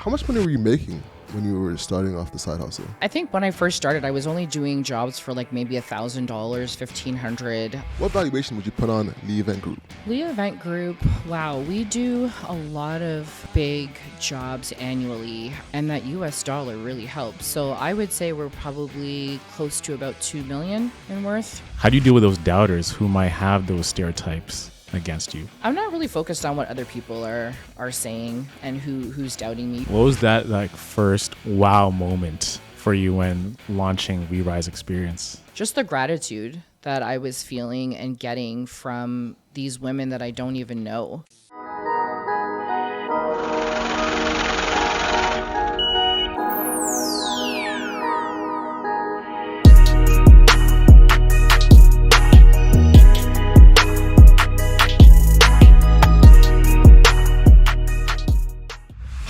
how much money were you making when you were starting off the side hustle? I think when I first started, I was only doing jobs for like maybe $1,000, $1,500. What valuation would you put on Leigh Event Group? Leigh Event Group, wow, we do a lot of big jobs annually, and that US dollar really helps. So I would say we're probably close to about $2 million in worth. How do you deal with those doubters who might have those stereotypes against you? I'm not really focused on what other people are saying and who's doubting me. What was that like first wow moment for you when launching We Rise Experience? Just the gratitude that I was feeling and getting from these women that I don't even know.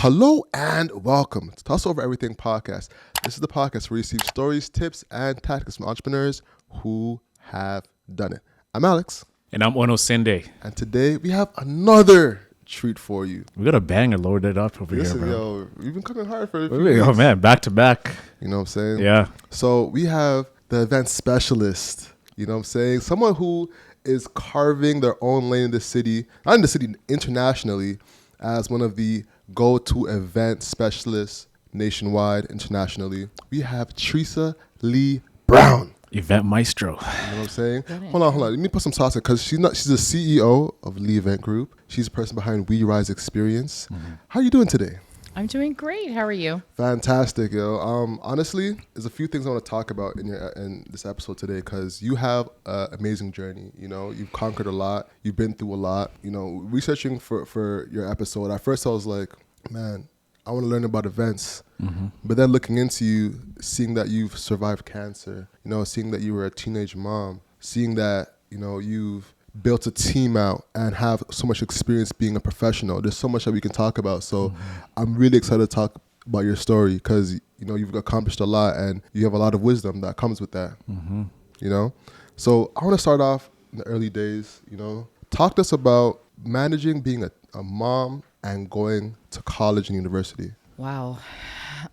Hello and welcome to Toss Over Everything podcast. This is the podcast where you receive stories, tips, and tactics from entrepreneurs who have done it. I'm Alex. And I'm Ono Sinde. And today we have another treat for you. We got a banger loaded up over Listen, here, bro. yo, we've been coming hard for a few weeks. Oh, man, back to back. You know what I'm saying? Yeah. So we have the event specialist, you know what I'm saying? Someone who is carving their own lane in the city, not in the city, internationally, as one of the go-to event specialists nationwide, internationally. We have Treasa Leigh Brown. Event maestro. You know what I'm saying? Hold on. Let me put some sauce in, because she's the CEO of Leigh Event Group. She's the person behind We Rise Experience. Mm-hmm. How are you doing today? I'm doing great. How are you? Fantastic, yo. Honestly, there's a few things I want to talk about in this episode today, because you have an amazing journey. You know, you've conquered a lot. You've been through a lot. You know, researching for your episode, at first I was like, man, I want to learn about events. Mm-hmm. But then looking into you, seeing that you've survived cancer, you know, seeing that you were a teenage mom, seeing that, you know, you've built a team out and have so much experience being a professional. There's so much that we can talk about. So I'm really excited to talk about your story, because, you know, you've accomplished a lot and you have a lot of wisdom that comes with that, you know? So I want to start off in the early days, you know, talk to us about managing being a mom and going to college and university. Wow.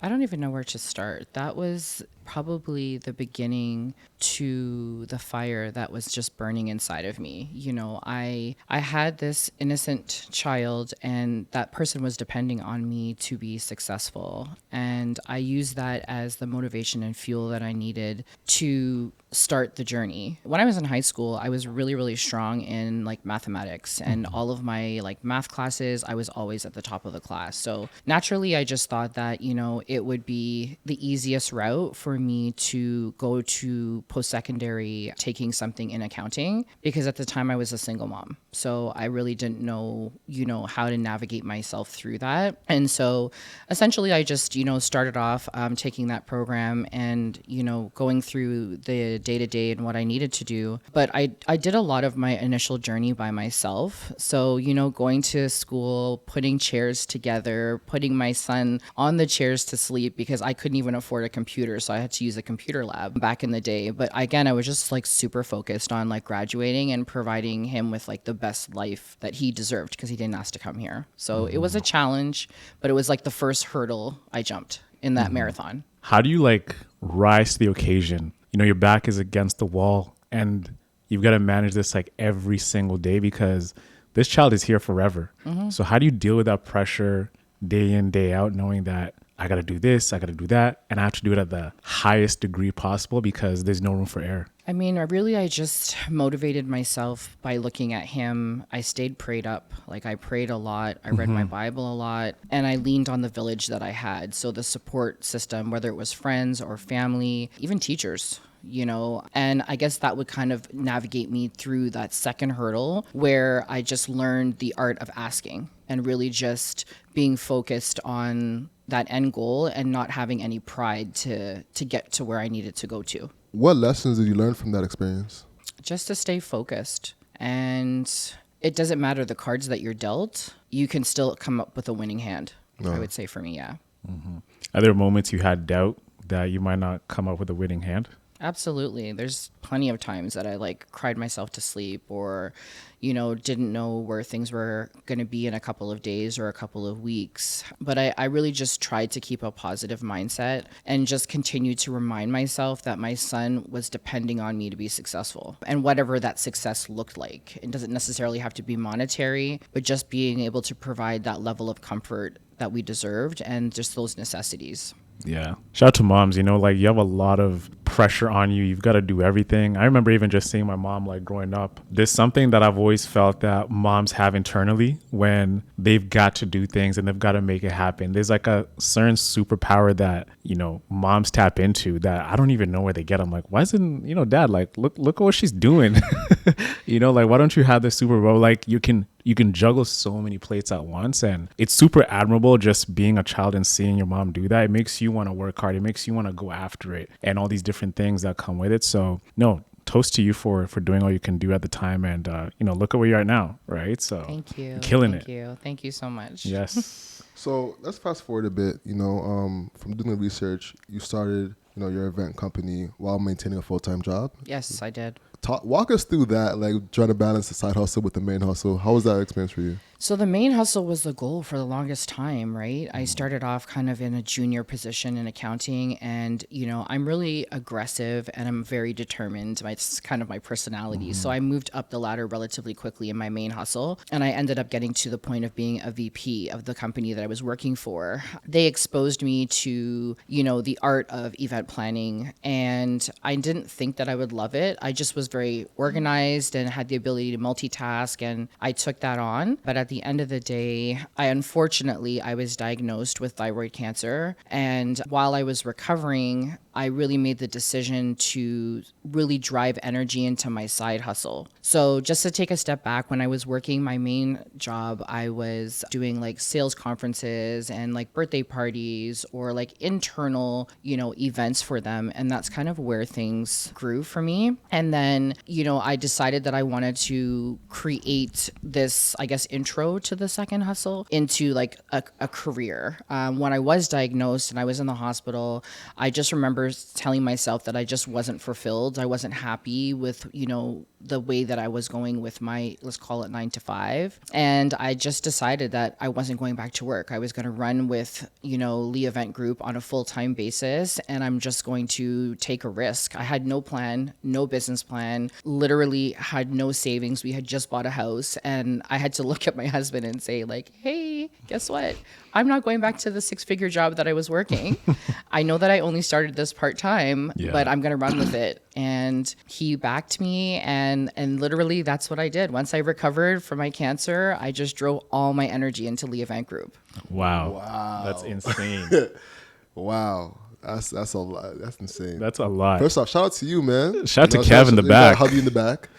I don't even know where to start. That was probably the beginning to the fire that was just burning inside of me. You know, I had this innocent child, and that person was depending on me to be successful. And I used that as the motivation and fuel that I needed to start the journey. When I was in high school, I was really, really strong in like mathematics, and all of my like math classes, I was always at the top of the class. So naturally, I just thought that, you know, it would be the easiest route for me to go to post-secondary taking something in accounting, because at the time I was a single mom. So I really didn't know, you know, how to navigate myself through that. And so essentially I just, you know, started off taking that program and, you know, going through the day-to-day and what I needed to do. But I did a lot of my initial journey by myself. So, you know, going to school, putting chairs together, putting my son on the chairs to sleep, because I couldn't even afford a computer. So I had to use a computer lab back in the day. But again, I was just like super focused on like graduating and providing him with like the best life that he deserved, because he didn't ask to come here. So it was a challenge, but it was like the first hurdle I jumped in that marathon. How do you like rise to the occasion? You know, your back is against the wall and you've got to manage this like every single day, because this child is here forever. So how do you deal with that pressure day in, day out, knowing that I got to do this, I got to do that, and I have to do it at the highest degree possible because there's no room for error? I mean, I just motivated myself by looking at him. I stayed prayed up. Like I prayed a lot. I read my Bible a lot, and I leaned on the village that I had. So the support system, whether it was friends or family, even teachers, you know, and I guess that would kind of navigate me through that second hurdle, where I just learned the art of asking and really just being focused on that end goal and not having any pride to get to where I needed to go to. What lessons did you learn from that experience? Just to stay focused. And it doesn't matter the cards that you're dealt, you can still come up with a winning hand, I would say, for me, yeah. Are there moments you had doubt that you might not come up with a winning hand? Absolutely. There's plenty of times that I like cried myself to sleep or, didn't know where things were going to be in a couple of days or a couple of weeks. But I really just tried to keep a positive mindset and just continue to remind myself that my son was depending on me to be successful and whatever that success looked like. It doesn't necessarily have to be monetary, but just being able to provide that level of comfort that we deserved and just those necessities. Yeah. Shout out to moms, like you have a lot of pressure on you. You've got to do everything. I remember even just seeing my mom like growing up. There's something that I've always felt that moms have internally when they've got to do things and they've got to make it happen. There's like a certain superpower that, moms tap into that I don't even know where they get. I'm like, why isn't, dad, like, look at what she's doing. Like, why don't you have this superpower? Like you can juggle so many plates at once, and it's super admirable just being a child and seeing your mom do that. It makes you want to work hard. It makes you want to go after it and all these different things that come with it. So no, toast to you for doing all you can do at the time, and look at where you're at now, right? So thank you. Killing Thank you. Thank you so much. Yes. So let's fast forward a bit. From doing the research, you started, your event company while maintaining a full-time job. Yes, I did. Walk us through that, like trying to balance the side hustle with the main hustle. How was that experience for you? So the main hustle was the goal for the longest time, right? I started off kind of in a junior position in accounting, and I'm really aggressive and I'm very determined. It's kind of my personality. So I moved up the ladder relatively quickly in my main hustle, and I ended up getting to the point of being a VP of the company that I was working for. They exposed me to, the art of event planning, and I didn't think that I would love it. I just was very organized and had the ability to multitask, and I took that on. But at the end of the day, I was diagnosed with thyroid cancer. And while I was recovering, I really made the decision to really drive energy into my side hustle. So just to take a step back, when I was working my main job, I was doing like sales conferences and like birthday parties or like internal, events for them. And that's kind of where things grew for me. And then, I decided that I wanted to create this, I guess, intro to the second hustle into like a career. When I was diagnosed and I was in the hospital, I just remember telling myself that I just wasn't fulfilled. I wasn't happy with, the way that I was going with my, let's call it 9 to 5. And I just decided that I wasn't going back to work. I was going to run with, Leigh Event Group on a full-time basis. And I'm just going to take a risk. I had no plan, no business plan, literally had no savings. We had just bought a house, and I had to look at my husband and say like, hey, guess what? I'm not going back to the 6-figure job that I was working. I know that I only started this part-time, but I'm going to run with it. And he backed me, and literally that's what I did. Once I recovered from my cancer, I just drove all my energy into Leigh Event Group. Wow. That's insane. Wow. That's a lot. That's insane. That's a lot. First off, shout out to you, man. Shout out to Kev in the back. Hubby in the back.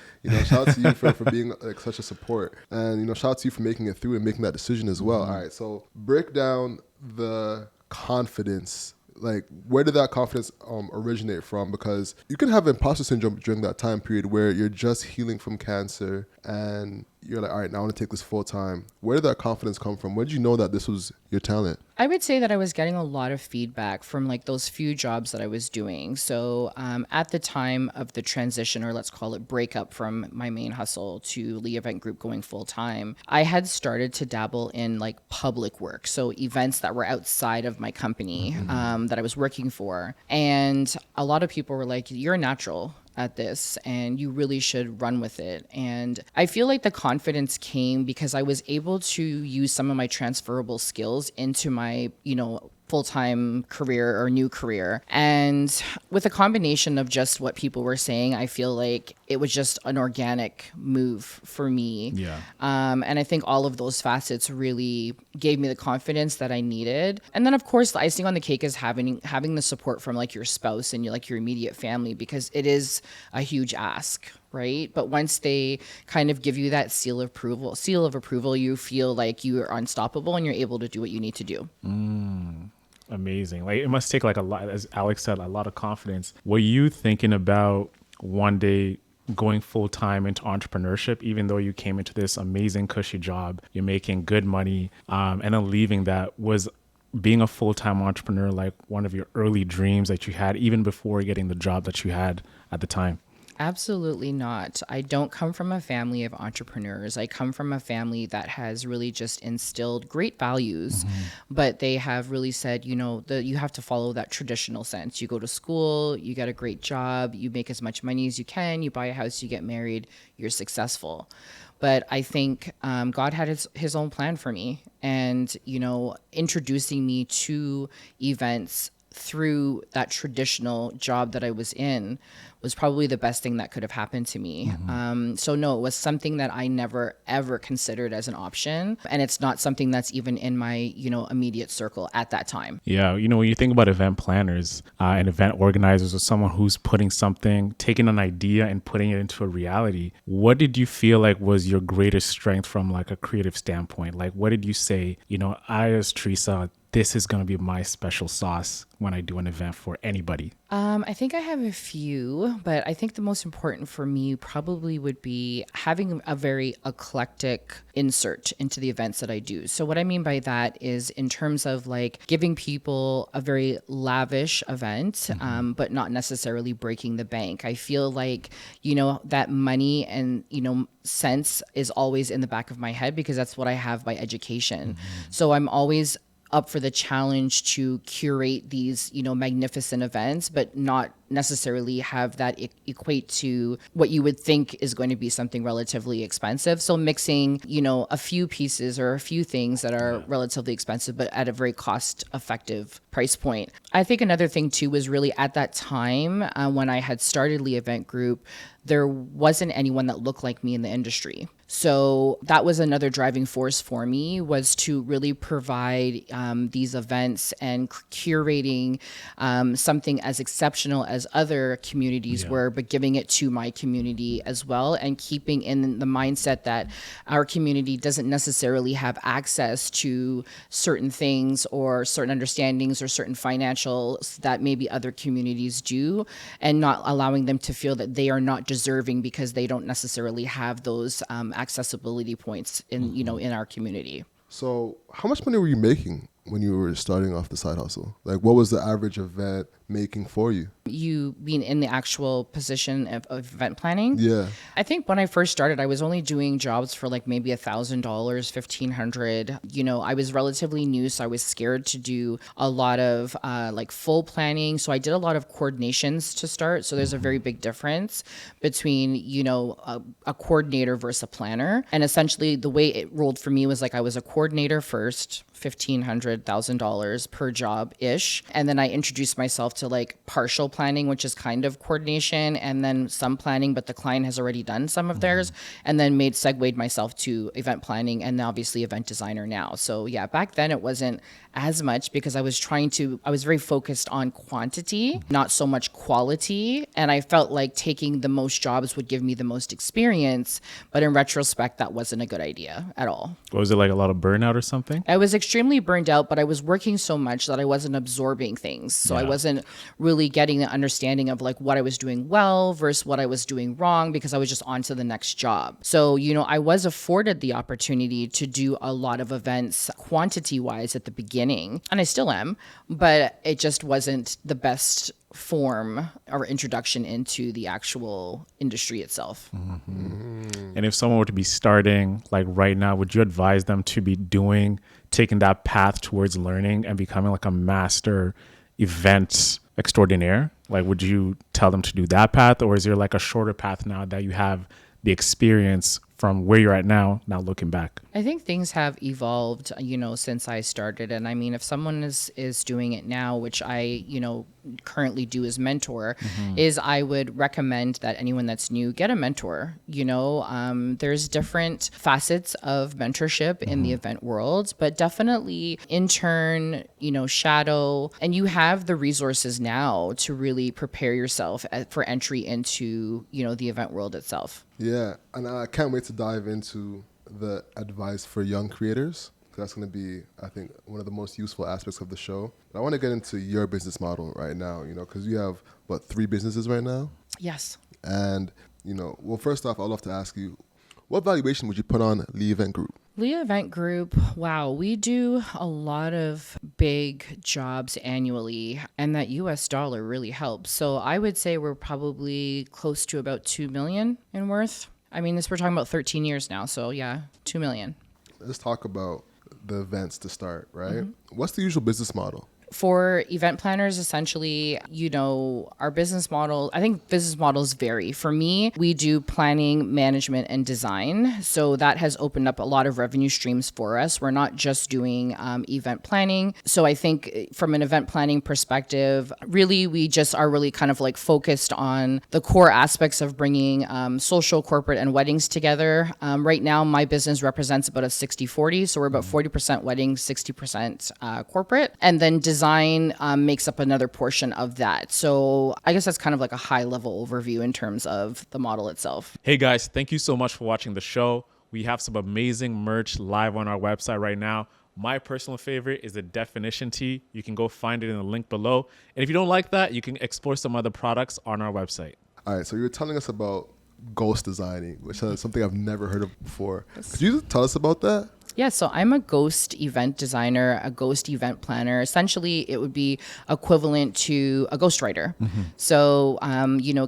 Shout out to you for being like such a support, and shout out to you for making it through and making that decision as well. All right, so break down the confidence. Like, where did that confidence originate from? Because you can have imposter syndrome during that time period where you're just healing from cancer and you're like, all right, now I want to take this full time. Where did that confidence come from? Where did you know that this was your talent? I would say that I was getting a lot of feedback from like those few jobs that I was doing. So at the time of the transition, or let's call it breakup from my main hustle to Leigh Event Group going full time, I had started to dabble in like public work. So events that were outside of my company that I was working for. And a lot of people were like, you're a natural at this and you really should run with it. And I feel like the confidence came because I was able to use some of my transferable skills into my, full-time career or new career. And with a combination of just what people were saying, I feel like it was just an organic move for me. Yeah. And I think all of those facets really gave me the confidence that I needed. And then of course the icing on the cake is having the support from like your spouse and your immediate family, because it is a huge ask. Right. But once they kind of give you that seal of approval, you feel like you are unstoppable and you're able to do what you need to do. Amazing. Like, it must take like a lot, as Alex said, a lot of confidence. Were you thinking about one day going full time into entrepreneurship, even though you came into this amazing cushy job, you're making good money, and then leaving that? Was being a full-time entrepreneur like one of your early dreams that you had even before getting the job that you had at the time? Absolutely not. I don't come from a family of entrepreneurs. I come from a family that has really just instilled great values, but they have really said, you have to follow that traditional sense. You go to school, you get a great job, you make as much money as you can, you buy a house, you get married, you're successful. But I think God had his own plan for me, and introducing me to events through that traditional job that I was in was probably the best thing that could have happened to me. So no, it was something that I never ever considered as an option, and it's not something that's even in my immediate circle at that time. Yeah, when you think about event planners and event organizers, or someone who's taking an idea and putting it into a reality, what did you feel like was your greatest strength from like a creative standpoint? Like, what did you say, I as Treasa, this is going to be my special sauce when I do an event for anybody? I think I have a few, but I think the most important for me probably would be having a very eclectic insert into the events that I do. So what I mean by that is in terms of like giving people a very lavish event, but not necessarily breaking the bank. I feel like, that money and, sense is always in the back of my head because that's what I have by education. So I'm always up for the challenge to curate these, magnificent events, but not necessarily have that equate to what you would think is going to be something relatively expensive. So mixing, a few pieces or a few things that are relatively expensive, but at a very cost effective price point. I think another thing too was really at that time when I had started Leigh Event Group, there wasn't anyone that looked like me in the industry. So that was another driving force for me, was to really provide these events and curating something as exceptional as other communities were, but giving it to my community as well, and keeping in the mindset that our community doesn't necessarily have access to certain things or certain understandings or certain financials that maybe other communities do, and not allowing them to feel that they are not deserving because they don't necessarily have those accessibility points in in our community. So how much money were you making when you were starting off the side hustle? Like, what was the average event making for you? You being in the actual position of event planning? Yeah. I think when I first started, I was only doing jobs for like maybe $1,000, $1,500. I was relatively new, so I was scared to do a lot of like full planning. So I did a lot of coordinations to start. So there's a very big difference between, a coordinator versus a planner. And essentially the way it rolled for me was like I was a coordinator first, $1,500, $1,000 per job ish. And then I introduced myself to like partial planning, which is kind of coordination, and then some planning, but the client has already done some of theirs, and then segued myself to event planning and obviously event designer now. So yeah, back then it wasn't as much because I was very focused on quantity, not so much quality. And I felt like taking the most jobs would give me the most experience. But in retrospect, that wasn't a good idea at all. Was it like a lot of burnout or something? I was extremely burned out, but I was working so much that I wasn't absorbing things. So I wasn't really getting the understanding of like what I was doing well versus what I was doing wrong, because I was just on to the next job. So, I was afforded the opportunity to do a lot of events quantity wise at the beginning, and I still am, but it just wasn't the best form or introduction into the actual industry itself. And if someone were to be starting like right now, would you advise them to be taking that path towards learning and becoming like a master event extraordinaire? Like, would you tell them to do that path, or is there like a shorter path now that you have the experience from where you're at now looking back? I think things have evolved, since I started. And I mean, if someone is doing it now, which I, currently do as mentor, is I would recommend that anyone that's new get a mentor. There's different facets of mentorship in the event world, but definitely intern, shadow, and you have the resources now to really prepare yourself for entry into, the event world itself. Yeah, and I can't wait to dive into the advice for young creators. That's going to be, I think, one of the most useful aspects of the show. But I want to get into your business model right now, because you have, 3 businesses right now? Yes. And, well, first off, I'd love to ask you, what valuation would you put on Leigh Event Group? Leigh Event Group, wow, we do a lot of big jobs annually, and that US dollar really helps. So I would say we're probably close to about 2 million in worth. I mean, we're talking about 13 years now, so yeah, 2 million. Let's talk about the events to start, right? What's the usual business model? For event planners, essentially, our business model, I think business models vary. For me, we do planning, management, and design. So that has opened up a lot of revenue streams for us. We're not just doing event planning. So I think from an event planning perspective, really, we just are really kind of like focused on the core aspects of bringing social, corporate, and weddings together. Right now, my business represents about a 60-40. So we're about 40% weddings, 60% corporate. And then design makes up another portion of that. So I guess that's kind of like a high level overview in terms of the model itself. Hey guys, thank you so much for watching the show. We have some amazing merch live on our website right now. My personal favorite is the definition tee. You can go find it in the link below. And if you don't like that, you can explore some other products on our website. All right, so you were telling us about ghost designing, which is something I've never heard of before. Could you tell us about that? Yeah, so I'm a ghost event designer, a ghost event planner. Essentially, it would be equivalent to a ghostwriter. So,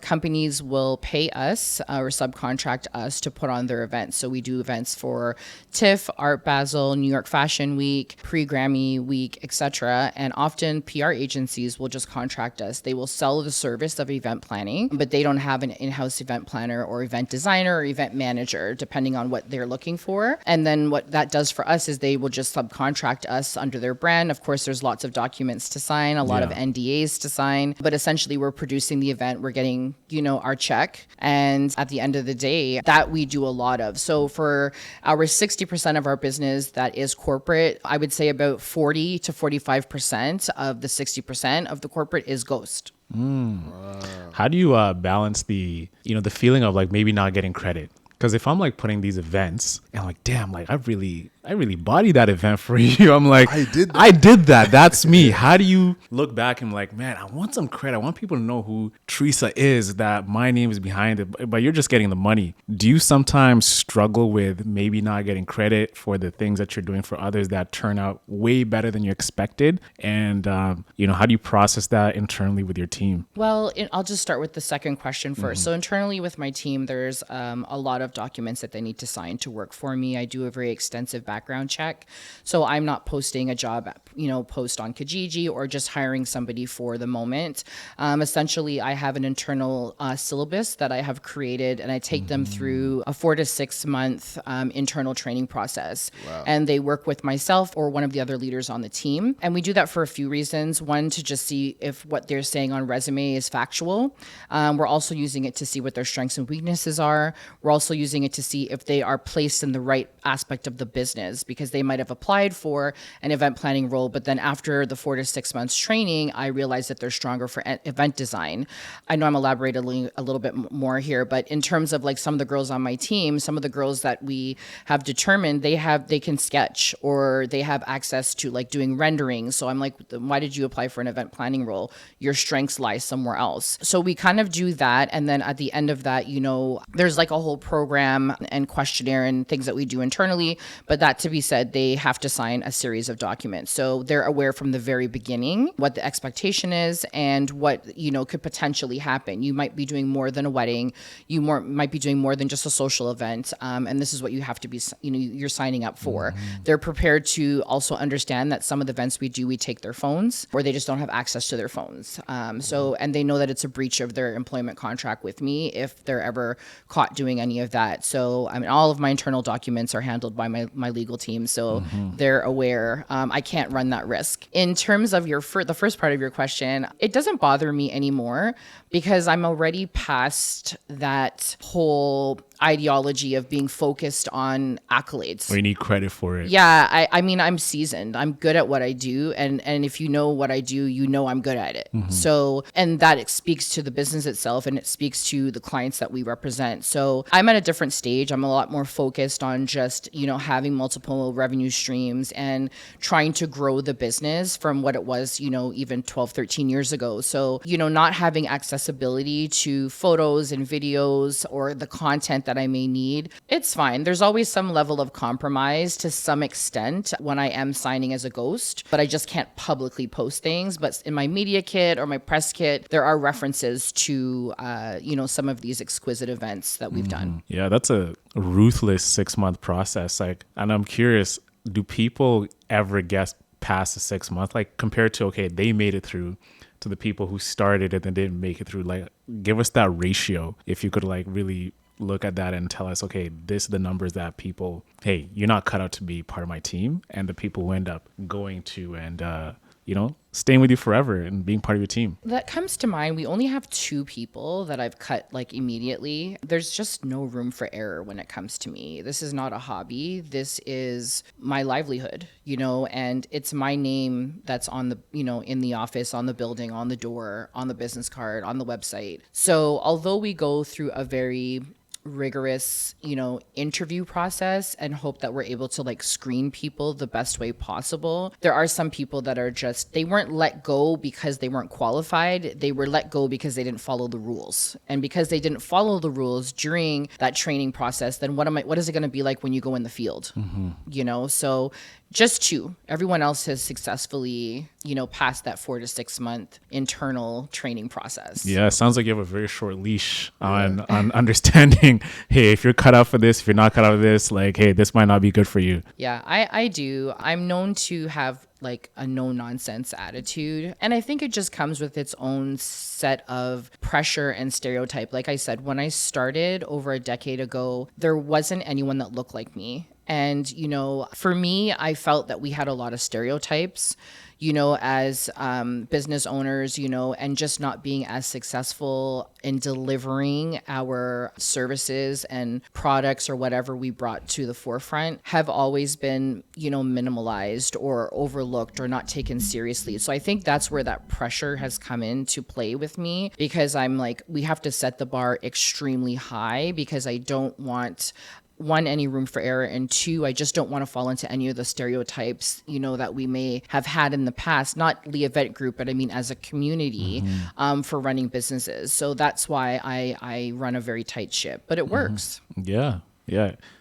companies will pay us or subcontract us to put on their events. So we do events for TIFF, Art Basel, New York Fashion Week, Pre-Grammy Week, etc. And often PR agencies will just contract us. They will sell the service of event planning, but they don't have an in-house event planner or event designer or event manager, depending on what they're looking for. And then what that does for us is they will just subcontract us under their brand. Of course, there's lots of documents to sign, a lot of NDAs to sign, but essentially we're producing the event, we're getting, our check. And at the end of the day, that we do a lot of. So for our 60% of our business that is corporate, I would say about 40 to 45% of the 60% of the corporate is ghost. How do you balance the feeling of like maybe not getting credit? Because if I'm like putting these events and like, damn, like I really bodied that event for you. I'm like, I did that. That's me. How do you look back and like, man, I want some credit. I want people to know who Treasa is, that my name is behind it, but you're just getting the money. Do you sometimes struggle with maybe not getting credit for the things that you're doing for others that turn out way better than you expected? And, how do you process that internally with your team? Well, I'll just start with the second question first. So internally with my team, there's a lot of documents that they need to sign to work for me. I do a very extensive background check. So I'm not posting a job, post on Kijiji or just hiring somebody for the moment. Essentially, I have an internal syllabus that I have created, and I take them through a 4 to 6 month internal training process. Wow. And they work with myself or one of the other leaders on the team. And we do that for a few reasons. One, to just see if what they're saying on resume is factual. We're also using it to see what their strengths and weaknesses are. We're also using it to see if they are placed in the right aspect of the business, because they might have applied for an event planning role, but then after the 4 to 6 months training, I realized that they're stronger for event design. I know I'm elaborating a little bit more here, but in terms of like some of the girls on my team, some of the girls that we have determined they can sketch, or they have access to like doing rendering. So I'm like, why did you apply for an event planning role? Your strengths lie somewhere else. So we kind of do that. And then at the end of that, there's like a whole program and questionnaire and things that we do internally. But that to be said, they have to sign a series of documents. So they're aware from the very beginning what the expectation is and what, could potentially happen. You might be doing more than a wedding. You might be doing more than just a social event. And this is what you have to be, you're signing up for. They're prepared to also understand that some of the events we do, we take their phones, or they just don't have access to their phones. And they know that it's a breach of their employment contract with me if they're ever caught doing any of that. So, all of my internal documents are handled by my legal team. So they're aware. I can't run that risk. In terms of the first part of your question, it doesn't bother me anymore because I'm already past that whole ideology of being focused on accolades. Or you need credit for it. Yeah, I'm seasoned. I'm good at what I do, and if you know what I do, I'm good at it. So, and that speaks to the business itself, and it speaks to the clients that we represent. So I'm at a different stage. I'm a lot more focused on just having multiple revenue streams and trying to grow the business from what it was, even 12, 13 years ago. So, not having accessibility to photos and videos or the content that I may need, it's fine. There's always some level of compromise to some extent when I am signing as a ghost, but I just can't publicly post things. But in my media kit or my press kit, there are references to, some of these exquisite events that we've done. Yeah, that's a ruthless 6-month process. And I'm curious, do people ever get past the 6 month, compared to, okay, they made it through, to the people who started and then didn't make it through? Give us that ratio, if you could really look at that and tell us, okay, this is the numbers that people, hey, you're not cut out to be part of my team, and the people who end up going to and staying with you forever and being part of your team. That comes to mind. We only have 2 people that I've cut immediately. There's just no room for error when it comes to me. This is not a hobby. This is my livelihood, and it's my name that's on the, in the office, on the building, on the door, on the business card, on the website. So although we go through a very rigorous, interview process and hope that we're able to screen people the best way possible, there are some people that are just, they weren't let go because they weren't qualified. They were let go because they didn't follow the rules. And because they didn't follow the rules during that training process, then what is it going to be like when you go in the field? So just 2. Everyone else has successfully, passed that 4 to 6 month internal training process. Yeah, it sounds like you have a very short leash on understanding, hey, if you're cut out for this, if you're not cut out for this, hey, this might not be good for you. Yeah, I do. I'm known to have a no nonsense attitude. And I think it just comes with its own set of pressure and stereotype. Like I said, when I started over a decade ago, there wasn't anyone that looked like me. And, for me, I felt that we had a lot of stereotypes, as business owners, and just not being as successful in delivering our services and products or whatever we brought to the forefront have always been, minimalized or overlooked or not taken seriously. So I think that's where that pressure has come into play with me, because I'm we have to set the bar extremely high, because I don't want, 1, any room for error, and 2, I just don't want to fall into any of the stereotypes, that we may have had in the past, not Leigh Event Group, but I mean as a community, for running businesses. So that's why I run a very tight ship, but it works. Yeah.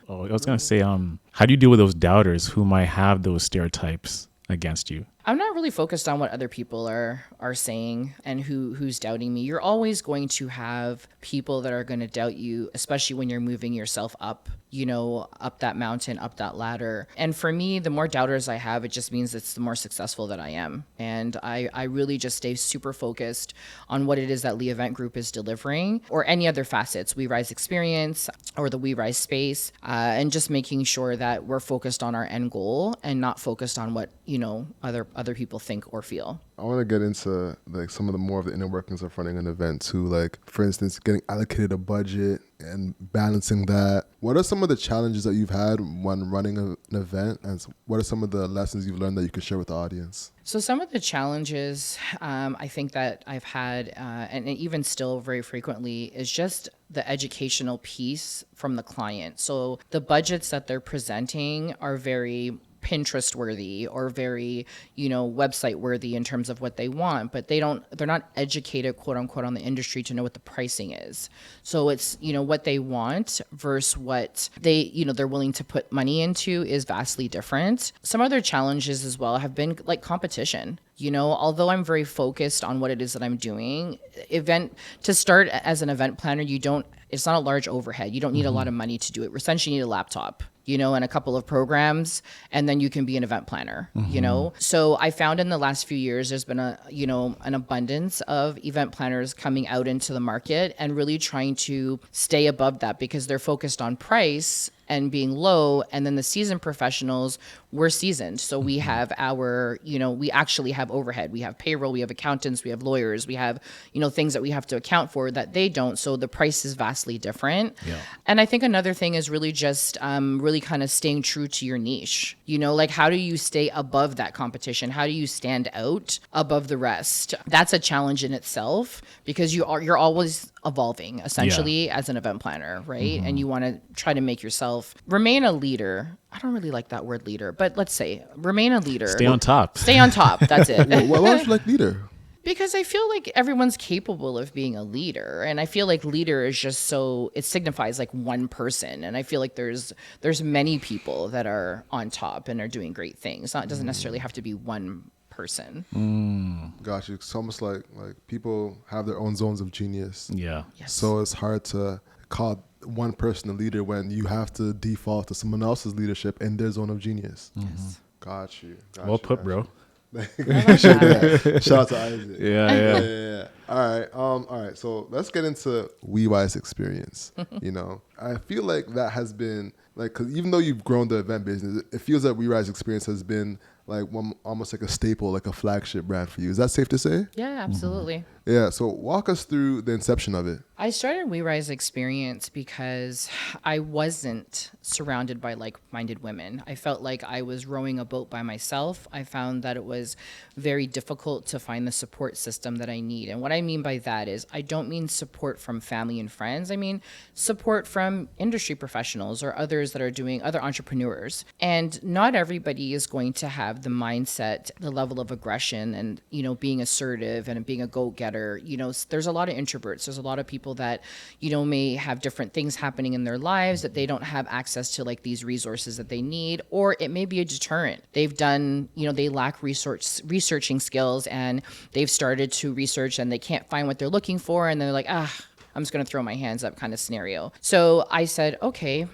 Oh, I was going to say, how do you deal with those doubters who might have those stereotypes against you? I'm not really focused on what other people are saying and who's doubting me. You're always going to have people that are going to doubt you, especially when you're moving yourself up, up that mountain, up that ladder. And for me, the more doubters I have, it just means it's the more successful that I am. And I really just stay super focused on what it is that Leigh Event Group is delivering, or any other facets, We Rise experience or the We Rise space, and just making sure that we're focused on our end goal and not focused on what, other people think or feel. I want to get into some of the more of the inner workings of running an event too. For instance, getting allocated a budget and balancing that. What are some of the challenges that you've had when running an event, and what are some of the lessons you've learned that you could share with the audience? So some of the challenges I think that I've had, and even still very frequently, is just the educational piece from the client. So the budgets that they're presenting are very Pinterest worthy or very, website worthy in terms of what they want, but they're not educated, quote unquote, on the industry to know what the pricing is. So it's, what they want versus what they're willing to put money into is vastly different. Some other challenges as well have been competition. Although I'm very focused on what it is that I'm doing, to start as an event planner, it's not a large overhead. You don't need a lot of money to do it. Essentially, you need a laptop, and a couple of programs, and then you can be an event planner, So I found in the last few years, there's been an abundance of event planners coming out into the market and really trying to stay above that, because they're focused on price and being low. And then the seasoned professionals, we're seasoned. So we have we actually have overhead. We have payroll, we have accountants, we have lawyers, we have, things that we have to account for that they don't. So the price is vastly different. Yeah. And I think another thing is really just really kind of staying true to your niche. How do you stay above that competition? How do you stand out above the rest? That's a challenge in itself, because you're always evolving essentially as an event planner, right? And you want to try to make yourself yourself, remain a leader. I don't really like that word leader, but let's say remain a leader. Stay on top. Stay on top. That's it. Why don't you like leader? Because I feel like everyone's capable of being a leader. And I feel like leader is just so, it signifies like one person. And I feel like there's many people that are on top and are doing great things. It doesn't necessarily have to be one person. Gotcha. It's almost like people have their own zones of genius. Yeah. Yes. So it's hard to call one person a leader when you have to default to someone else's leadership in their zone of genius. Yes. Got you. Well put, bro. Appreciate that. Shout out to Isaac. Yeah. All right. So let's get into WeRise experience. I feel like that has been like, because even though you've grown the event business, it feels that WeRise experience has been like almost like a staple, like a flagship brand for you. Is that safe to say? Yeah, absolutely. Yeah. So walk us through the inception of it. I started WeRise Experience because I wasn't surrounded by like-minded women. I felt like I was rowing a boat by myself. I found that it was very difficult to find the support system that I need. And what I mean by that is I don't mean support from family and friends. I mean support from industry professionals or others that are doing, other entrepreneurs. And not everybody is going to have the mindset, the level of aggression and, being assertive and being a go-getter. There's a lot of introverts. There's a lot of people that, may have different things happening in their lives that they don't have access to like these resources that they need, or it may be a deterrent. They've done, they lack researching skills and they've started to research and they can't find what they're looking for. And they're like, I'm just going to throw my hands up kind of scenario. So I said, okay,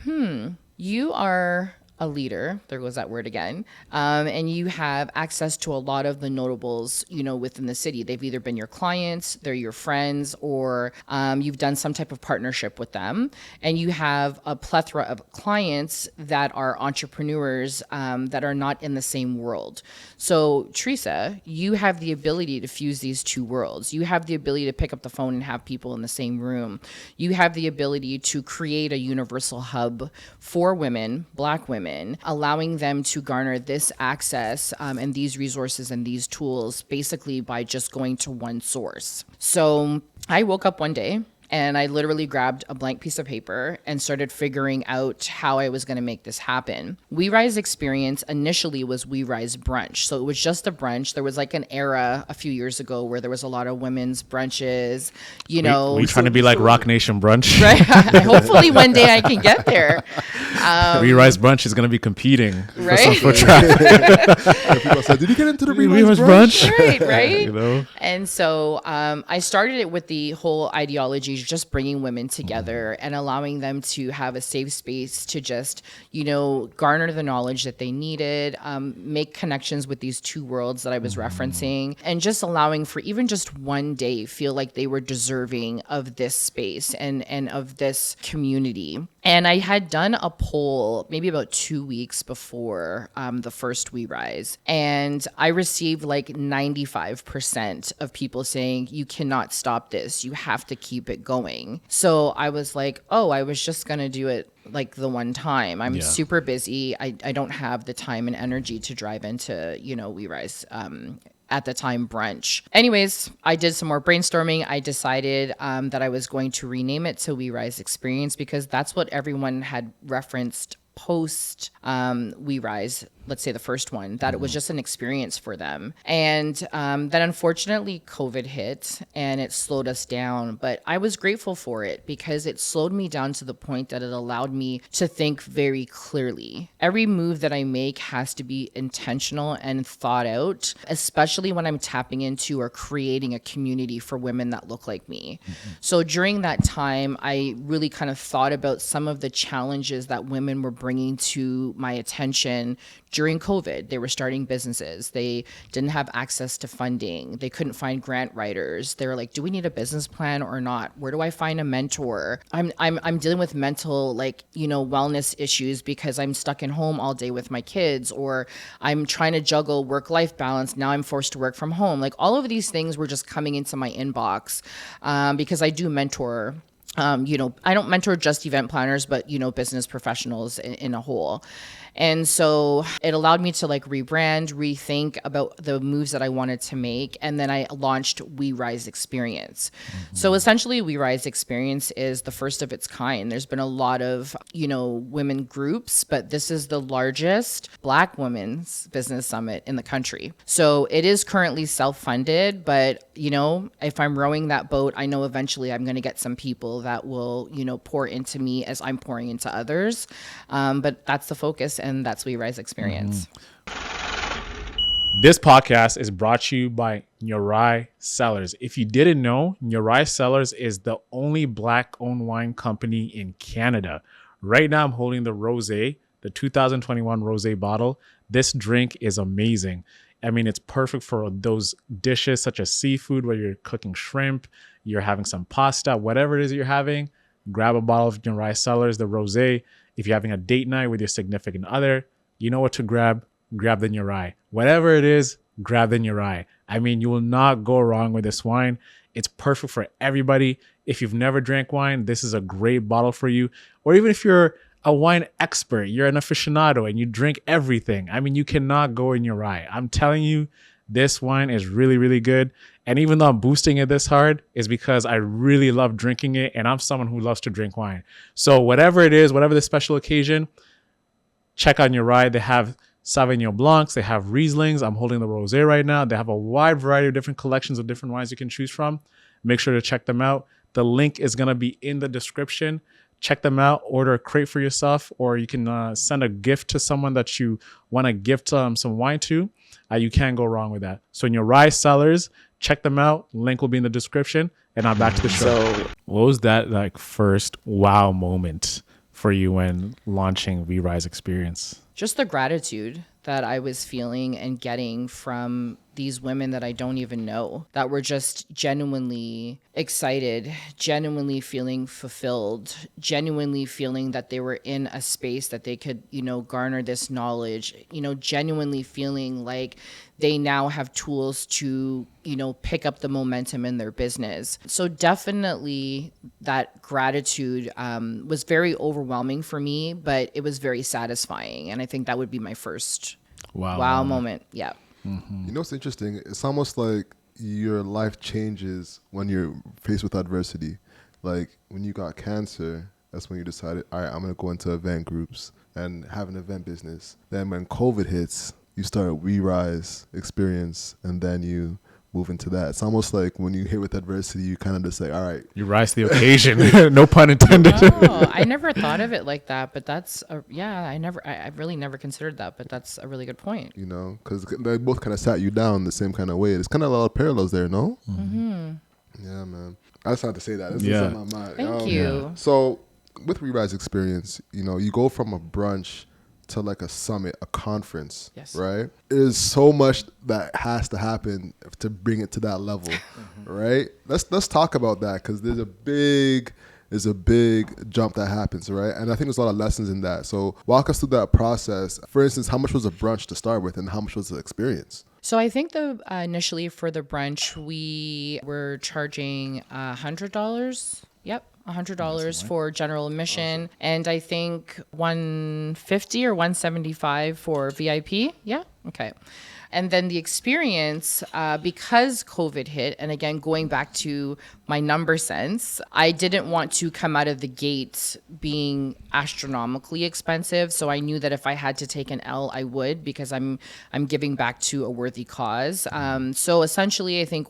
you are a leader, there goes that word again, and you have access to a lot of the notables, within the city. They've either been your clients, they're your friends, or you've done some type of partnership with them, and you have a plethora of clients that are entrepreneurs that are not in the same world. So Treasa, you have the ability to fuse these two worlds. You have the ability to pick up the phone and have people in the same room. You have the ability to create a universal hub for women, Black women, allowing them to garner this access and these resources and these tools basically by just going to one source. So I woke up one day and I literally grabbed a blank piece of paper and started figuring out how I was going to make this happen. WeRise Experience initially was WeRise Brunch. So it was just a brunch. There was like an era a few years ago where there was a lot of women's brunches, We trying to be like Rock Nation Brunch? Right. Hopefully one day I can get there. WeRise Brunch is going to be competing Right? for some foot traffic. People said, "Did you get into the WeRise WeRise Brunch? Right. And so I started it with the whole ideology, just bringing women together and allowing them to have a safe space to just, garner the knowledge that they needed, make connections with these two worlds that I was referencing, and just allowing for even just one day feel like they were deserving of this space and of this community. And I had done a poll maybe about 2 weeks before the first WeRise, and I received like 95% of people saying, you cannot stop this. You have to keep it going. So I was like, I was just going to do it like the one time. I'm super busy. I don't have the time and energy to drive into, WeRise at the time brunch. Anyways, I did some more brainstorming. I decided that I was going to rename it to WeRise Experience because that's what everyone had referenced post WeRise, let's say the first one, that it was just an experience for them. And then unfortunately COVID hit and it slowed us down, but I was grateful for it because it slowed me down to the point that it allowed me to think very clearly. Every move that I make has to be intentional and thought out, especially when I'm tapping into or creating a community for women that look like me. So during that time, I really kind of thought about some of the challenges that women were bringing to my attention during COVID. They were starting businesses. They didn't have access to funding. They couldn't find grant writers. They were like, do we need a business plan or not? Where do I find a mentor? I'm dealing with mental, wellness issues because I'm stuck in home all day with my kids, or I'm trying to juggle work-life balance. Now I'm forced to work from home. Like all of these things were just coming into my inbox because I do mentor. I don't mentor just event planners, but, business professionals in a whole. And so it allowed me to like rebrand, rethink about the moves that I wanted to make. And then I launched We Rise Experience. So essentially, We Rise Experience is the first of its kind. There's been a lot of, women groups, but this is the largest Black women's business summit in the country. So it is currently self-funded, but, if I'm rowing that boat, I know eventually I'm going to get some people that will, pour into me as I'm pouring into others. But that's the focus, and that's We Rise Experience. This podcast is brought to you by Nyorai Cellars. If you didn't know, Nyorai Cellars is the only Black-owned wine company in Canada. Right now, I'm holding the Rosé, the 2021 Rosé bottle. This drink is amazing. I mean, it's perfect for those dishes such as seafood, where you're cooking shrimp, you're having some pasta, whatever it is you're having. Grab a bottle of Nyorai Cellars, the Rosé. If you're having a date night with your significant other, you know what to grab. Grab the Nyorai. Whatever it is, grab the Nyorai. I mean, you will not go wrong with this wine. It's perfect for everybody. If you've never drank wine, this is a great bottle for you. Or even if you're a wine expert, you're an aficionado and you drink everything. I mean, you cannot go in Nyorai. I'm telling you, this wine is really, really good. And even though I'm boosting it this hard, is because I really love drinking it. And I'm someone who loves to drink wine. So whatever it is, whatever the special occasion, check out Nyorai. They have Sauvignon Blancs, they have Rieslings. I'm holding the Rosé right now. They have a wide variety of different collections of different wines you can choose from. Make sure to check them out. The link is going to be in the description. Check them out. Order a crate for yourself, or you can send a gift to someone that you want to gift some wine to. You can't go wrong with that. So Nyorai Cellars, check them out. Link will be in the description. And now back to the show. So what was that like first wow moment for you when launching We Rise Experience? Just the gratitude that I was feeling and getting from these women that I don't even know, that were just genuinely excited, genuinely feeling fulfilled, genuinely feeling that they were in a space that they could, garner this knowledge, genuinely feeling like they now have tools to, pick up the momentum in their business. So definitely that gratitude was very overwhelming for me, but it was very satisfying. And I think that would be my first wow moment. Yeah. You know what's interesting? It's almost like your life changes when you're faced with adversity. Like when you got cancer, that's when you decided, all right, I'm going to go into event groups and have an event business. Then when COVID hits, you start We Rise Experience, and then you move into that. It's almost like when you hit with adversity, you kind of just say, all right. You rise to the occasion. No pun intended. Oh, I never thought of it like that, but that's, I really never considered that, but that's a really good point. Because they both kind of sat you down the same kind of way. There's kind of a lot of parallels there, no? Mm-hmm. Yeah, man. I just had to say that. It's on my mind. Thank you. Yeah. So with We Rise Experience, you go from a brunch to like a summit, a conference, yes, right? There's so much that has to happen to bring it to that level, right? Let's talk about that, because there's a big jump that happens, right? And I think there's a lot of lessons in that. So walk us through that process. For instance, how much was a brunch to start with, and how much was the experience? So I think initially for the brunch, we were charging $100. Yep. $100 for general admission, awesome. And I think $150 or $175 for VIP. Yeah. Okay. And then the experience, because COVID hit, and again, going back to my number sense, I didn't want to come out of the gate being astronomically expensive. So I knew that if I had to take an L, I would, because I'm giving back to a worthy cause. So essentially, I think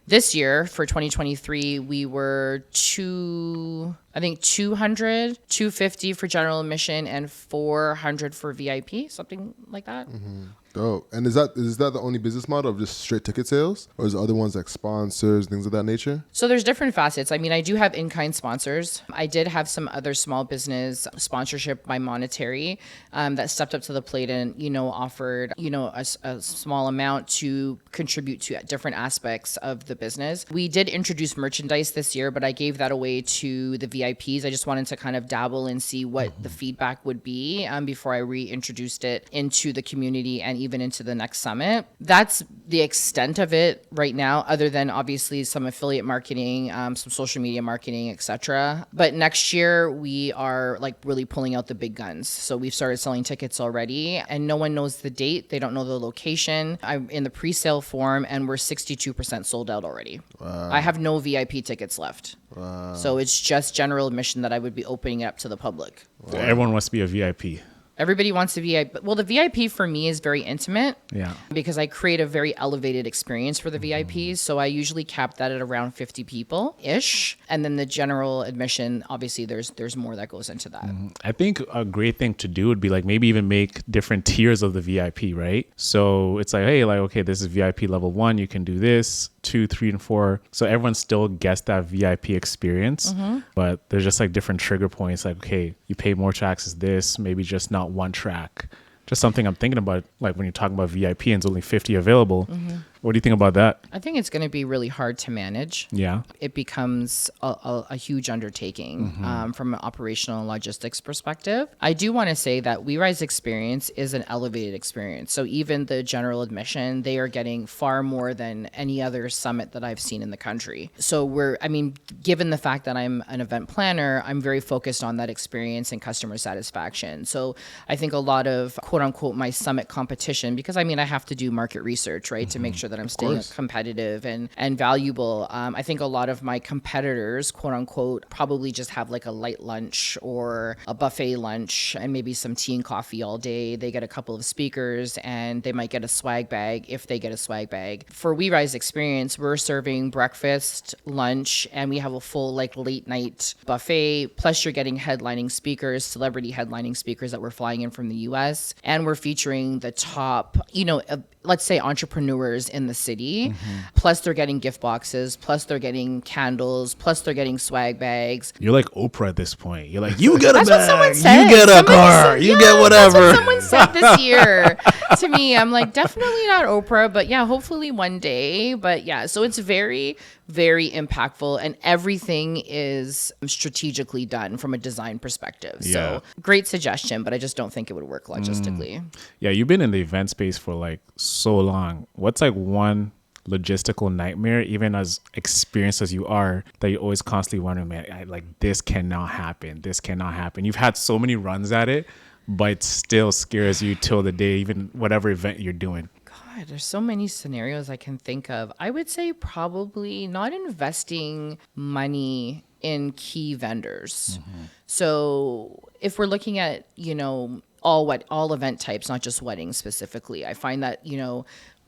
this year for 2023, we were $200, $250 for general admission, and $400 for VIP, something like that. Mm-hmm. Dope. And is that the only business model of just straight ticket sales, or is there other ones like sponsors, things of that nature? So there's different facets. I mean, I do have in-kind sponsors. I did have some other small business sponsorship by monetary that stepped up to the plate and, offered, a small amount to contribute to different aspects of the business. We did introduce merchandise this year, but I gave that away to the VIPs. I just wanted to kind of dabble and see what the feedback would be before I reintroduced it into the community and even into the next summit. That's the extent of it right now, other than obviously some affiliate marketing, some social media marketing, etc. But next year we are like really pulling out the big guns. So we've started selling tickets already, and no one knows the date. They don't know the location. I'm in the pre-sale form, and we're 62% sold out already. Wow. I have no VIP tickets left. Wow. So it's just general admission that I would be opening it up to the public. Wow. Everyone wants to be a VIP. Everybody wants to VIP. Well, the VIP for me is very intimate. Yeah. Because I create a very elevated experience for the VIPs. So I usually cap that at around 50 people-ish. And then the general admission, obviously there's more that goes into that. I think a great thing to do would be like maybe even make different tiers of the VIP, right? So it's like, hey, like, okay, this is VIP level 1. You can do this, 2, 3, and 4. So everyone still gets that VIP experience. But there's just like different trigger points. Like, okay, you pay more to access this, maybe just not one track. Just something I'm thinking about, like when you're talking about VIP and it's only 50 available. What do you think about that? I think it's going to be really hard to manage. Yeah. It becomes a huge undertaking from an operational and logistics perspective. I do want to say that WeRise experience is an elevated experience. So even the general admission, they are getting far more than any other summit that I've seen in the country. So given the fact that I'm an event planner, I'm very focused on that experience and customer satisfaction. So I think a lot of quote unquote my summit competition, because I have to do market research, right, to make sure that I'm staying competitive and valuable. I think a lot of my competitors, quote unquote, probably just have like a light lunch or a buffet lunch and maybe some tea and coffee all day. They get a couple of speakers and they might get a swag bag if they get a swag bag. For WeRise experience, we're serving breakfast, lunch, and we have a full like late night buffet. Plus you're getting headlining speakers, celebrity headlining speakers that we're flying in from the US. And we're featuring the top, let's say entrepreneurs in the city. Plus they're getting gift boxes, plus they're getting candles, plus they're getting swag bags. You're like Oprah at this point. You're like, you get a That's bag, what someone said. you get a car, you get whatever. That's what someone said this year to me. I'm like, definitely not Oprah, but yeah, hopefully one day. But yeah, so it's very, very impactful and everything is strategically done from a design perspective. Yeah. So great suggestion, but I just don't think it would work logistically. Yeah, you've been in the event space for like so long. What's like one logistical nightmare, even as experienced as you are, that you're always constantly wondering, man, this cannot happen. This cannot happen. You've had so many runs at it, but it still scares you till the day, even whatever event you're doing. God, there's so many scenarios I can think of. I would say probably not investing money in key vendors. So if we're looking at, all event types, not just weddings specifically, I find that,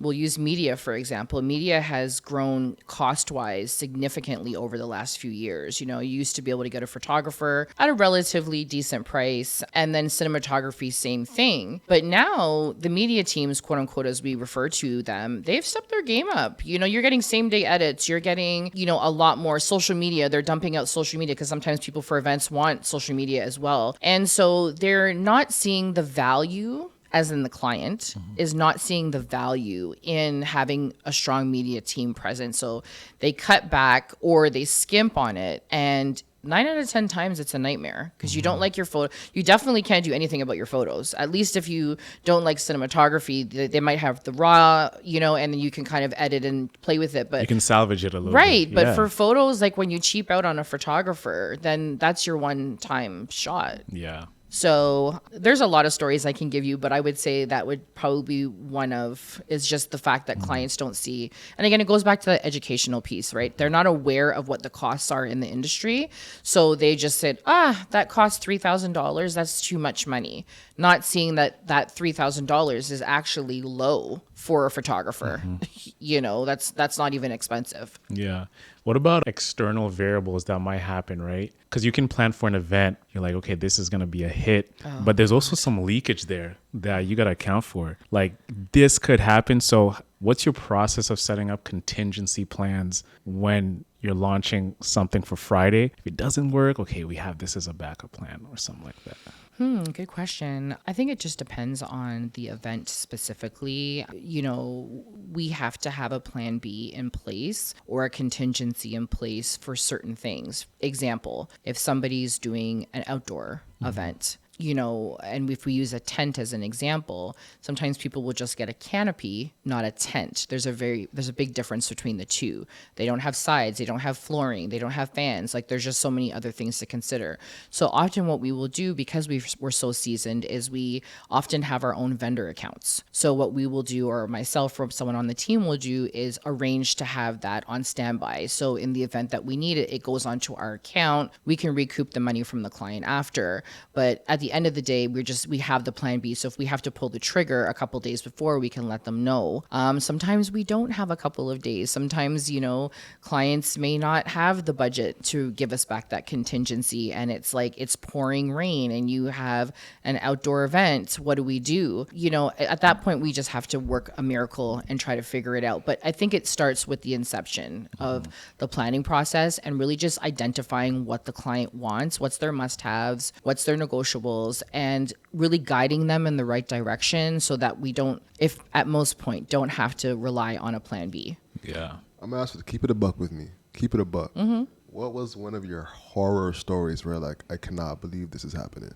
we'll use media, for example. Media has grown cost-wise significantly over the last few years. You used to be able to get a photographer at a relatively decent price, and then cinematography, same thing. But now the media teams, quote unquote, as we refer to them, they've stepped their game up. You're getting same-day edits. You're getting, a lot more social media. They're dumping out social media because sometimes people for events want social media as well. And so they're not seeing the value, as in the client, is not seeing the value in having a strong media team present. So they cut back or they skimp on it. And 9 out of 10 times it's a nightmare because you don't like your photo. You definitely can't do anything about your photos. At least if you don't like cinematography, they might have the raw, and then you can kind of edit and play with it. But you can salvage it a little bit. Right. But for photos, like when you cheap out on a photographer, then that's your one-time shot. Yeah. So there's a lot of stories I can give you, but I would say that would probably be is just the fact that clients don't see. And again, it goes back to the educational piece, right? They're not aware of what the costs are in the industry. So they just said, that costs $3,000. That's too much money. Not seeing that $3,000 is actually low for a photographer. That's not even expensive. Yeah. What about external variables that might happen, right? Because you can plan for an event. You're like, okay, this is going to be a hit. But there's also some leakage there that you got to account for. Like this could happen. So what's your process of setting up contingency plans when you're launching something for Friday? If it doesn't work, okay, we have this as a backup plan or something like that. Good question. I think it just depends on the event specifically. We have to have a plan B in place or a contingency in place for certain things. Example, if somebody's doing an outdoor event, and if we use a tent as an example, sometimes people will just get a canopy, not a tent. There's a big difference between the two. They don't have sides, they don't have flooring, they don't have fans. Like there's just so many other things to consider. So often what we will do, because we're so seasoned, is we often have our own vendor accounts. So what we will do, or myself or someone on the team will do, is arrange to have that on standby. So in the event that we need it, it goes onto our account. We can recoup the money from the client after. But at the end of the day, we have the plan B. So if we have to pull the trigger a couple days before, we can let them know. Sometimes we don't have a couple of days. Sometimes, clients may not have the budget to give us back that contingency, and it's like it's pouring rain and you have an outdoor event. What do we do? At that point, we just have to work a miracle and try to figure it out. But I think it starts with the inception of the planning process and really just identifying what the client wants, what's their must-haves, what's their negotiables, and really guiding them in the right direction so that we don't, if at most point, don't have to rely on a plan B. Yeah. I'm going to ask you to keep it a buck with me. Keep it a buck. Mm-hmm. What was one of your horror stories where like, I cannot believe this is happening?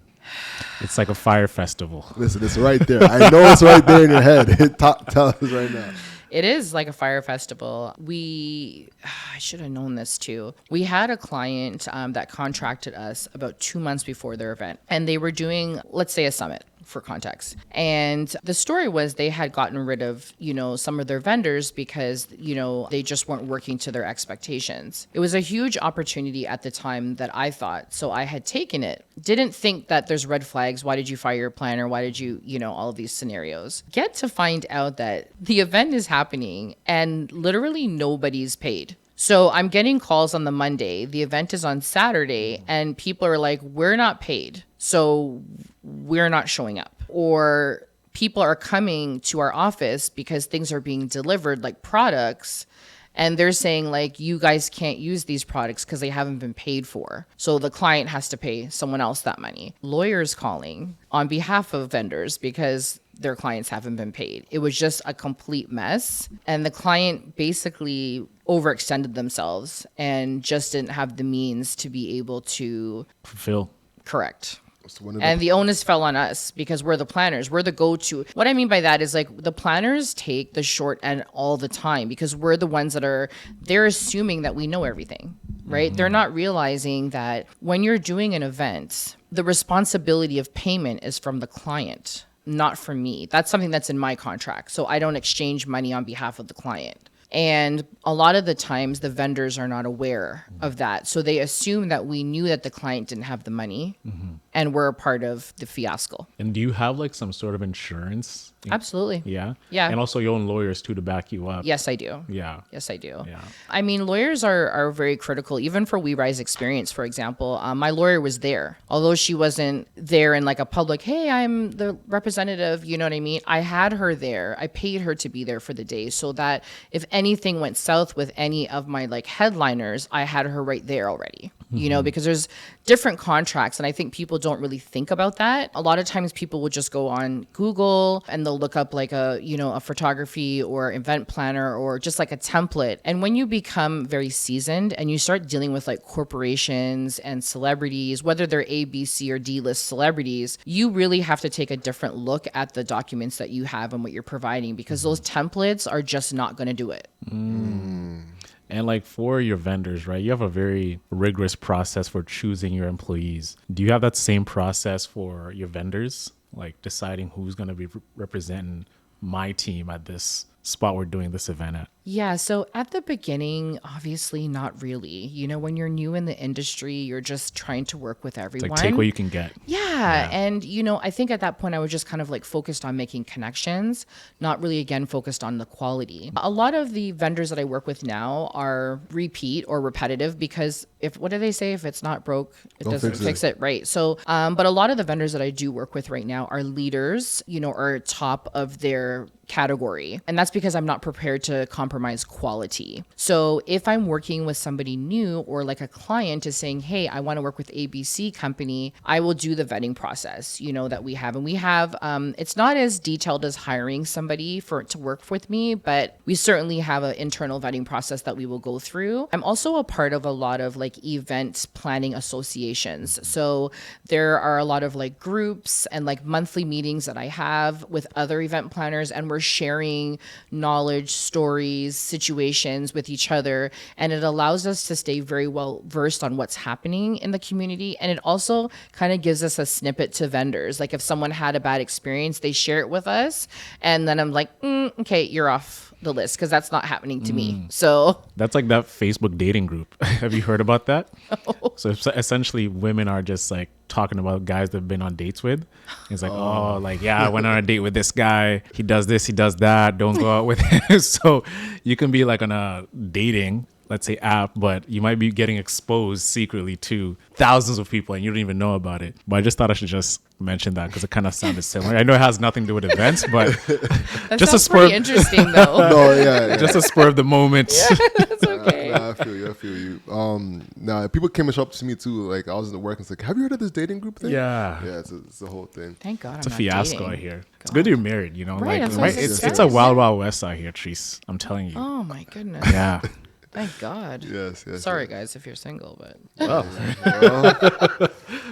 It's like a fire festival. Listen, it's right there. I know it's right there in your head. Tell us right now. It is like a fire festival. I should have known this too. We had a client that contracted us about 2 months before their event, and they were doing, let's say, a summit, for context. And the story was they had gotten rid of, some of their vendors because, they just weren't working to their expectations. It was a huge opportunity at the time that I thought. So I had taken it. Didn't think that there's red flags. Why did you fire your planner? Why did you, all of these scenarios? Get to find out that the event is happening and literally nobody's paid. So I'm getting calls on the Monday. The event is on Saturday and people are like, we're not paid, so we're not showing up. Or people are coming to our office because things are being delivered, like products, and they're saying like, you guys can't use these products because they haven't been paid for. So the client has to pay someone else that money. Lawyers calling on behalf of vendors because their clients haven't been paid. It was just a complete mess. And the client basically overextended themselves and just didn't have the means to be able to fulfill. Correct. And the onus fell on us because we're the planners. We're the go-to. What I mean by that is like the planners take the short end all the time because we're the ones that they're assuming that we know everything, right? Mm-hmm. They're not realizing that when you're doing an event, the responsibility of payment is from the client, not from me. That's something that's in my contract. So I don't exchange money on behalf of the client. And a lot of the times the vendors are not aware of that. So they assume that we knew that the client didn't have the money and we're a part of the fiasco. And do you have like some sort of insurance? Absolutely. Yeah? Yeah. And also your own lawyers too to back you up. Yes, I do. Yeah. Yes, I do. Yeah. I mean, lawyers are very critical, even for We Rise experience, for example. My lawyer was there. Although she wasn't there in like a public, hey, I'm the representative, you know what I mean? I had her there. I paid her to be there for the day so that if anything went south with any of my like headliners, I had her right there already. Because there's different contracts. And I think people don't really think about that. A lot of times people will just go on Google and they'll look up like a photography or event planner or just like a template. And when you become very seasoned and you start dealing with like corporations and celebrities, whether they're A, B, C, or D list celebrities, you really have to take a different look at the documents that you have and what you're providing because those templates are just not going to do it. And like for your vendors, right, you have a very rigorous process for choosing your employees. Do you have that same process for your vendors, like deciding who's going to be representing my team at this spot we're doing this event at? Yeah, so at the beginning, obviously not really. When you're new in the industry, you're just trying to work with everyone. It's like take what you can get. Yeah. And, I think at that point I was just kind of like focused on making connections, not really again focused on the quality. A lot of the vendors that I work with now are repeat or repetitive because what do they say? If it's not broke, it doesn't fix it. Right. So, but a lot of the vendors that I do work with right now are leaders, are top of their category. And that's because I'm not prepared to compromise quality. So if I'm working with somebody new, or like a client is saying, hey, I want to work with ABC company, I will do the vetting process, that we have. And we have, it's not as detailed as hiring somebody to work with me, but we certainly have an internal vetting process that we will go through. I'm also a part of a lot of like event planning associations. So there are a lot of like groups and like monthly meetings that I have with other event planners, and we're sharing knowledge, stories, situations with each other. And it allows us to stay very well versed on what's happening in the community. And it also kind of gives us a snippet to vendors. Like if someone had a bad experience, they share it with us. And then I'm like, okay, you're off the list, because that's not happening to me. So That's like that Facebook dating group. Have you heard about that? No. So essentially women are just like talking about guys they've been on dates with. It's like, I went on a date with this guy. He does this, he does that. Don't go out with him. So you can be like on a dating, let's say, app, but you might be getting exposed secretly to thousands of people and you don't even know about it. But I just thought I should just mention that because it kind of sounded similar. I know it has nothing to do with events, but that just a sounds spur. pretty interesting though. No, yeah. Just a spur of the moment. That's okay. Nah, I feel you. Now people came and up to me too. Like I was in the work and it's like, have you heard of this dating group thing? Yeah. Yeah, it's a whole thing. Thank God It's I'm a not fiasco dating. out here. It's good you're married, Right, that's what I was It's saying. a wild, wild west out here, Treasa. I'm telling you. Oh my goodness. Yeah. Thank God. Yes. Sorry guys if you're single, but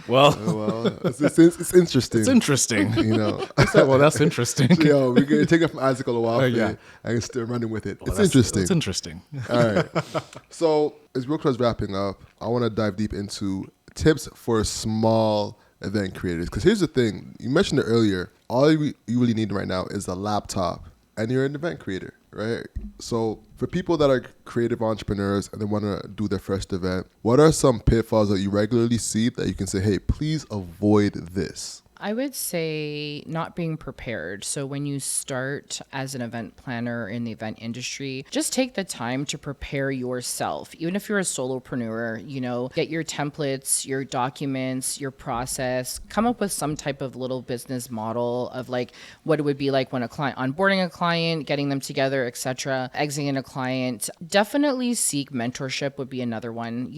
Well, It's interesting. it's interesting. I said, well, that's interesting. Yo, we're gonna take it from Isaac a while. Yeah. I can still running with it. Well, It's that's- interesting. It's interesting. All right. So as we're close wrapping up, I want to dive deep into tips for small event creators. Because here's the thing: you mentioned it earlier. All you really need right now is a laptop, and you're an event creator, right? So for people that are creative entrepreneurs and they want to do their first event, what are some pitfalls that you regularly see that you can say, hey, please avoid this? I would say not being prepared. So when you start as an event planner in the event industry, just take the time to prepare yourself. Even if you're a solopreneur, get your templates, your documents, your process, come up with some type of little business model of like what it would be like when onboarding a client, getting them together, etc., exiting a client. Definitely seek mentorship would be another one.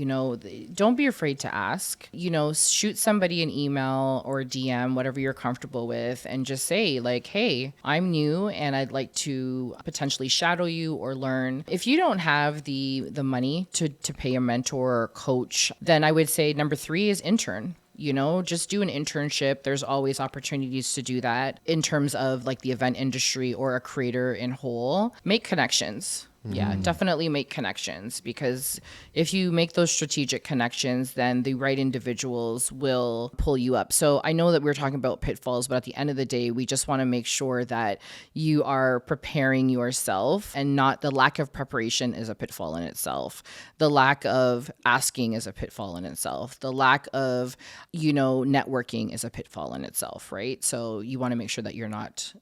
Don't be afraid to ask. Shoot somebody an email or a DM, whatever you're comfortable with, and just say like, hey, I'm new and I'd like to potentially shadow you or learn. If you don't have the money to pay a mentor or coach, then I would say number 3 is intern. Just do an internship. There's always opportunities to do that in terms of like the event industry or a creator in whole. Make connections. Yeah, definitely make connections, because if you make those strategic connections, then the right individuals will pull you up. So I know that we're talking about pitfalls, but at the end of the day, we just want to make sure that you are preparing yourself, and not the lack of preparation is a pitfall in itself. The lack of asking is a pitfall in itself. The lack of, networking is a pitfall in itself, right? So you want to make sure that you're not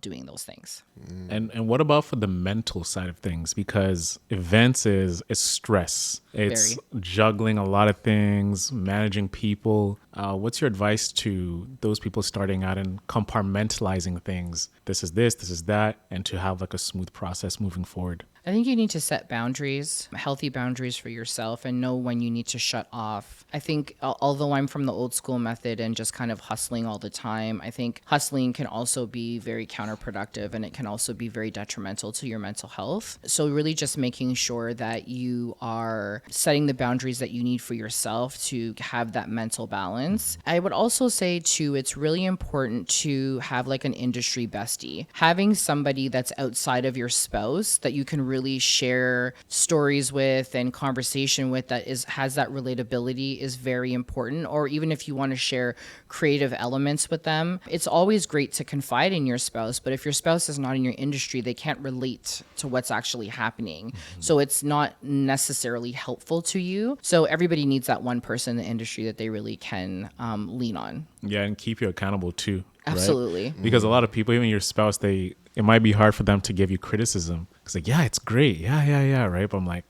doing those things. And what about for the mental side of things? Because events is stress. It's juggling a lot of things, managing people. What's your advice to those people starting out and compartmentalizing things? This is this is that, and to have like a smooth process moving forward? I think you need to set boundaries, healthy boundaries for yourself, and know when you need to shut off. I think although I'm from the old school method and just kind of hustling all the time, I think hustling can also be very counterproductive, and it can also be very detrimental to your mental health. So really just making sure that you are setting the boundaries that you need for yourself to have that mental balance. I would also say too, it's really important to have like an industry bestie. Having somebody that's outside of your spouse that you can really share stories with and conversation with that has that relatability is very important. Or even if you want to share creative elements with them, it's always great to confide in your spouse, but if your spouse is not in your industry, they can't relate to what's actually happening. So it's not necessarily helpful to you. So everybody needs that one person in the industry that they really can lean on. Yeah, and keep you accountable too. Absolutely. Right? Because a lot of people, even your spouse, it might be hard for them to give you criticism. He's like, yeah, it's great. Yeah, right? But I'm like,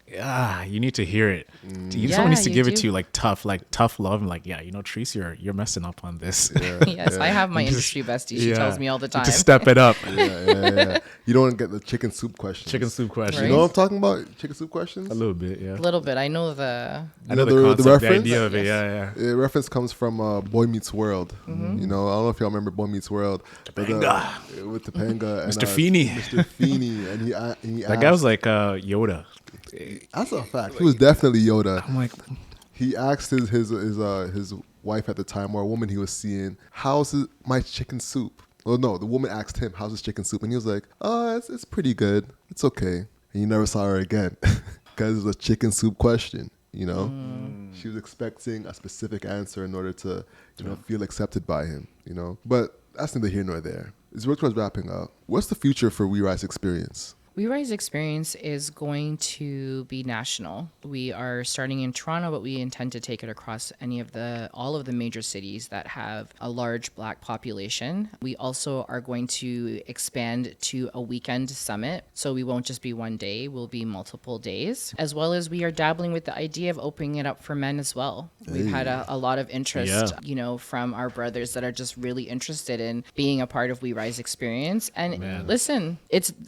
you need to hear it. Someone needs to you give it do. to you like tough love. I'm like, yeah, Treasa, you're messing up on this. Yes, I have my industry bestie. She tells me all the time. To step it up. Yeah. You don't get the chicken soup questions. Chicken soup question. You know what I'm talking about? Chicken soup questions? A little bit, yeah. A little bit. I know the. I know the concept, the reference? idea of it. Yeah. The reference comes from Boy Meets World. Mm-hmm. You know, I don't know if y'all remember Boy Meets World. Topanga. With Topanga. Mr. And, Feeney. Mr. Feeney. And he That guy was like Yoda. That's a fact. He was definitely Yoda. I'm like, He asked his wife at the time, or a woman he was seeing, how's my chicken soup? Well, no, the woman asked him, how's his chicken soup? And he was like, it's pretty good. It's okay. And he never saw her again because it was a chicken soup question, you know? She was expecting a specific answer in order to, feel accepted by him, you know? But that's neither here nor there. As we're towards wrapping up, what's the future for We Rise Experience? We Rise Experience is going to be national. We are starting in Toronto, but we intend to take it across all of the major cities that have a large Black population. We also are going to expand to a weekend summit. So we won't just be one day, we'll be multiple days. As well as we are dabbling with the idea of opening it up for men as well. We've had a lot of interest, from our brothers that are just really interested in being a part of We Rise Experience. And listen,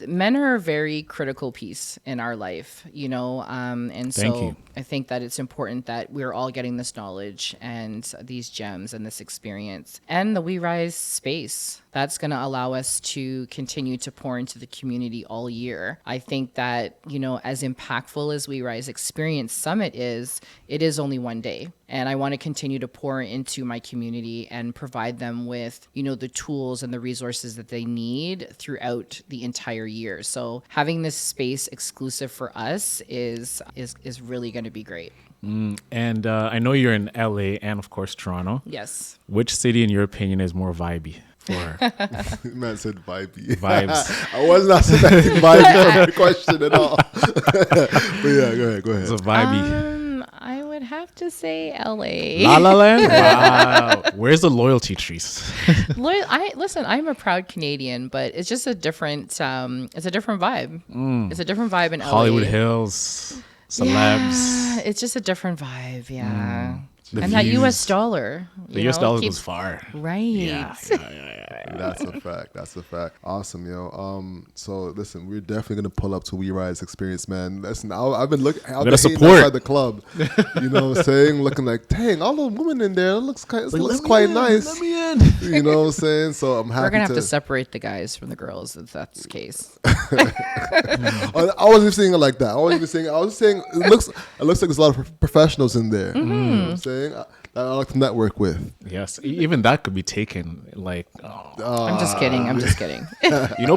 men are a very critical piece in our life, and so I think that it's important that we're all getting this knowledge and these gems and this experience and the We Rise space that's going to allow us to continue to pour into the community all year. I think that, as impactful as We Rise Experience Summit is, it is only one day. And I want to continue to pour into my community and provide them with, the tools and the resources that they need throughout the entire year. So having this space exclusive for us is really going to be great. And I know you're in LA and of course Toronto. Yes. Which city, in your opinion, is more vibey? For Man said vibey. Vibes. I was not expecting vibey from the question at all. But yeah, go ahead. It's a vibey. I would have to say LA. La La Land? Wow. Where's the loyalty, Trease? Listen, I'm a proud Canadian, but it's just a different vibe. It's a different vibe in LA. Hollywood Hills, celebs. Yeah, it's just a different vibe, yeah. The And that views. US dollar. The US dollar goes far. Right. Yeah. That's a fact. Awesome, yo. So listen, we're definitely gonna pull up to We Rise Experience, man. Listen, I've been looking. I've been support. outside the club. You know what I'm saying? Looking like, dang, all those women in there. It looks quite nice. Let me in. You know what I'm saying? So I'm happy. We're going to have to separate the guys from the girls if that's the case. I wasn't saying it like that. I was saying it looks like there's a lot of professionals in there. You know what I'm saying? That I like to network with. Yes, even that could be taken. Like, I'm just kidding.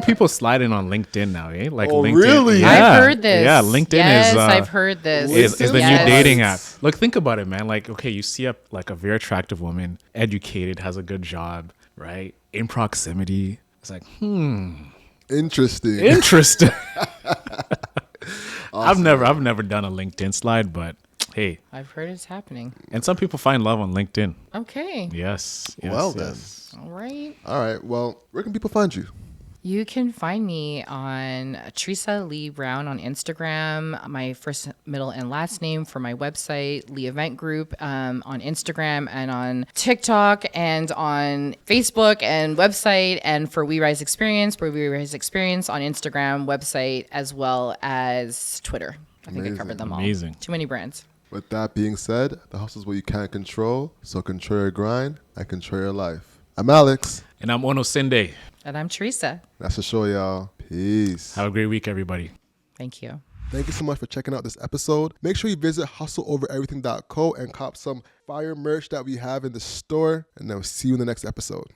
People sliding on LinkedIn now, eh? Like Oh, LinkedIn. really? Yeah. I've heard this. Yeah, LinkedIn yes, is. I've heard this. Is the Yes. new dating app. Look, think about it, man. Like, okay, you see a very attractive woman, educated, has a good job, right? In proximity. It's like, Interesting. interesting. Awesome. I've never done a LinkedIn slide, but hey. I've heard it's happening. And some people find love on LinkedIn. Okay. Yes. Well then. All right. All right. Well, where can people find you? You can find me on Treasa Leigh Brown on Instagram, my first, middle, and last name for my website, Leigh Event Group, on Instagram and on TikTok and on Facebook and website, and for We Rise Experience, on Instagram, website, as well as Twitter. I think I covered them all. Amazing. Too many brands. With that being said, the hustle is what you can't control. So control your grind and control your life. I'm Alex. And I'm Ono Sinde. And I'm Treasa. That's the show, y'all. Peace. Have a great week, everybody. Thank you. Thank you so much for checking out this episode. Make sure you visit hustleovereverything.co and cop some fire merch that we have in the store. And then we'll see you in the next episode.